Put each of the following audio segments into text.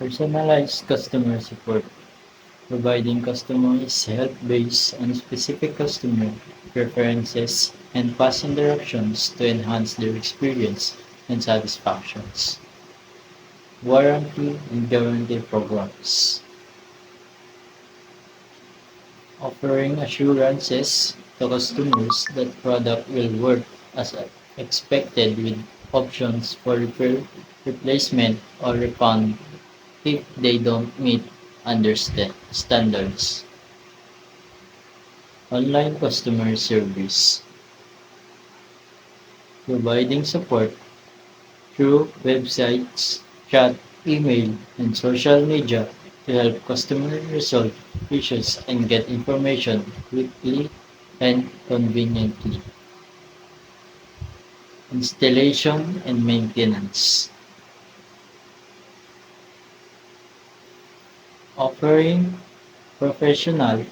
Personalized customer support, providing customized help based on specific customer preferences and past interactions to enhance their experience and satisfactions. Warranty and guarantee programs, offering assurances to customers that product will work as expected with options for repair, replacement, or refund if they don't meet standards. Online customer service, providing support through websites, chat, email, and social media to help customers resolve issues and get information quickly and conveniently. Installation and maintenance, offering professional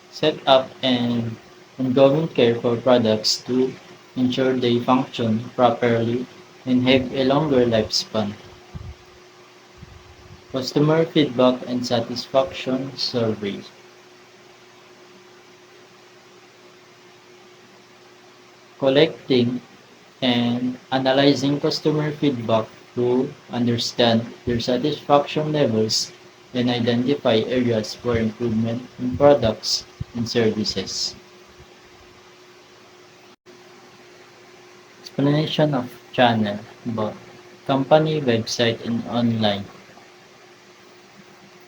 setup and ongoing care for products to ensure they function properly and have a longer lifespan. Customer feedback and satisfaction survey, collecting and analyzing customer feedback to understand their satisfaction levels and identify areas for improvement in products and services. Explanation of channel about company website and online.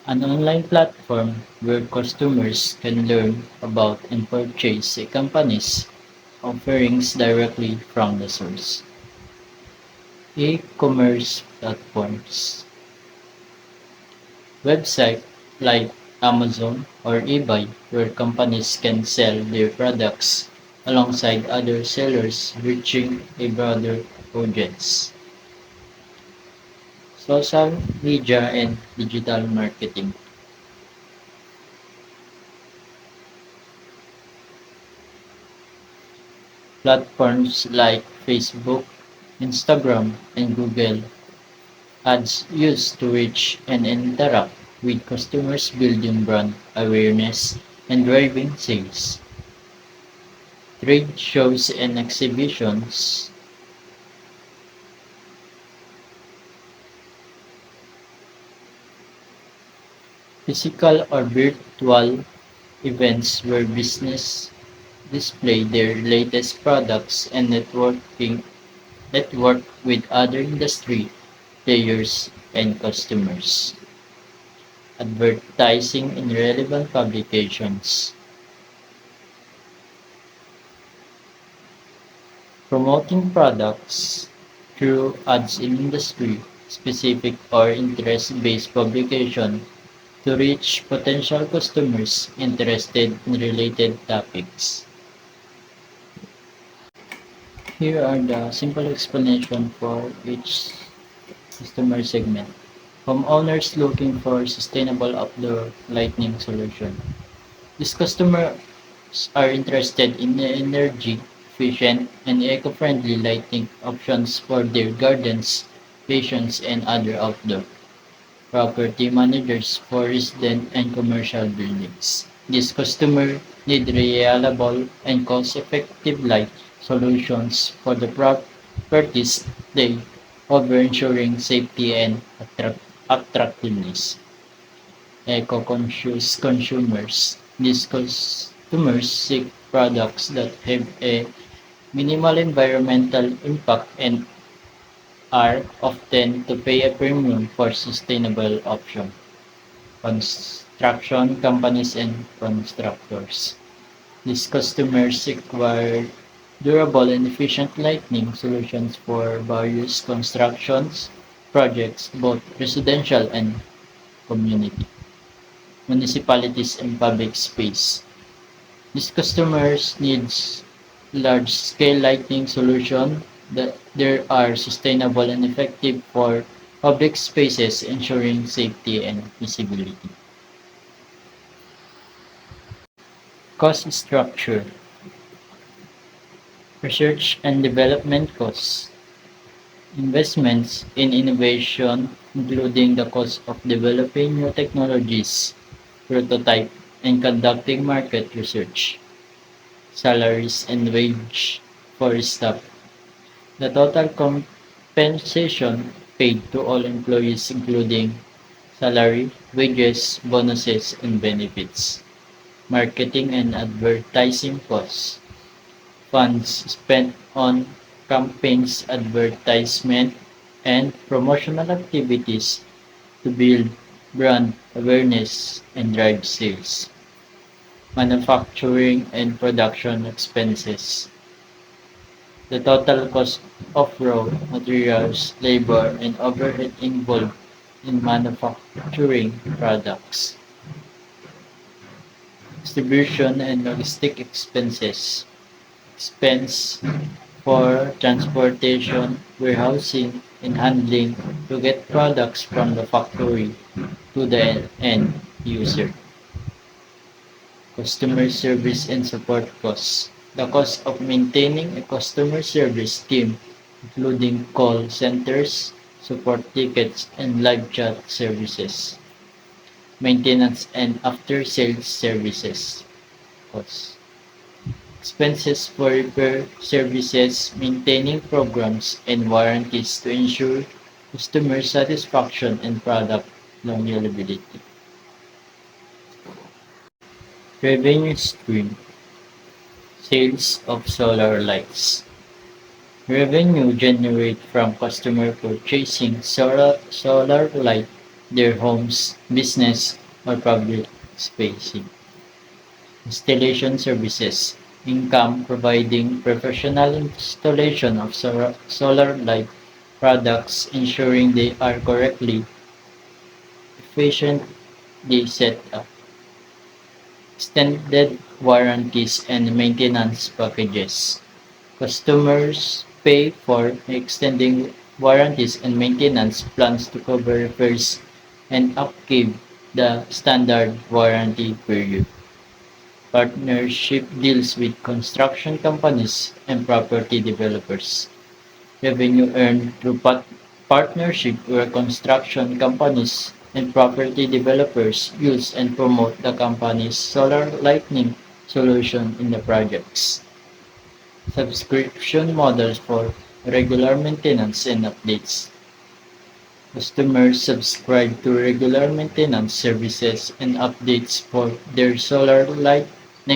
An online platform where customers can learn about and purchase a company's offerings directly from the source. E-commerce platforms. Website like Amazon or eBay where companies can sell their products alongside other sellers reaching a broader audience. Social media and digital marketing. Platforms like Facebook, Instagram, and Google Ads used to reach and interact with customers building brand awareness and driving sales. Trade shows and exhibitions, physical or virtual events where business display their latest products and network with other industry players and customers. Advertising in relevant publications, promoting products through ads in industry specific or interest-based publication to reach potential customers interested in related topics. Here are the simple explanation for each customer segment. Homeowners looking for sustainable outdoor lighting solution. These customers are interested in energy efficient and eco-friendly lighting options for their gardens, patios, and other outdoor property managers for resident and commercial buildings. These customers need reliable and cost-effective light solutions for the properties they offer, ensuring safety and attractiveness. Eco-conscious consumers. These customers seek products that have a minimal environmental impact and are often to pay a premium for sustainable options. Construction companies and constructors. These customers require durable and efficient lighting solutions for various constructions projects, both residential and community, municipalities, and public space. These customers needs large-scale lighting solution that there are sustainable and effective for public spaces, ensuring safety and visibility. Cost structure, research and development costs, investments in innovation including the cost of developing new technologies, prototype, and conducting market research, salaries and wage for staff. The total compensation paid to all employees including salary, wages, bonuses, and benefits, marketing and advertising costs, funds spent on campaigns, advertisement, and promotional activities to build brand awareness and drive sales, manufacturing and production expenses. The total cost of raw materials, labor, and overhead involved in manufacturing products. Distribution and logistic expenses. Expense for transportation, warehousing, and handling to get products from the factory to the end user. Customer service and support costs. The cost of maintaining a customer service team, including call centers, support tickets, and live chat services. Maintenance and after-sales services costs. Expenses for repair services, maintaining programs, and warranties to ensure customer satisfaction and product longevity. Revenue stream. Sales of solar lights. Revenue generated from customer purchasing solar light their homes, business, or public spaces. Installation services. Income providing professional installation of solar light products, ensuring they are correctly, efficiently set up. Extended warranties and maintenance packages. Customers pay for extending warranties and maintenance plans to cover repairs and upkeep the standard warranty period. Partnership deals with construction companies and property developers. Revenue earned through partnership where construction companies and property developers use and promote the company's solar lighting solution in the projects. Subscription models for regular maintenance and updates. Customers subscribe to regular maintenance services and updates for their solar lighting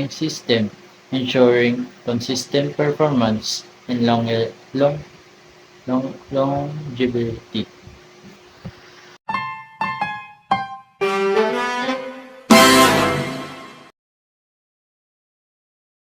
system, ensuring consistent performance and longevity.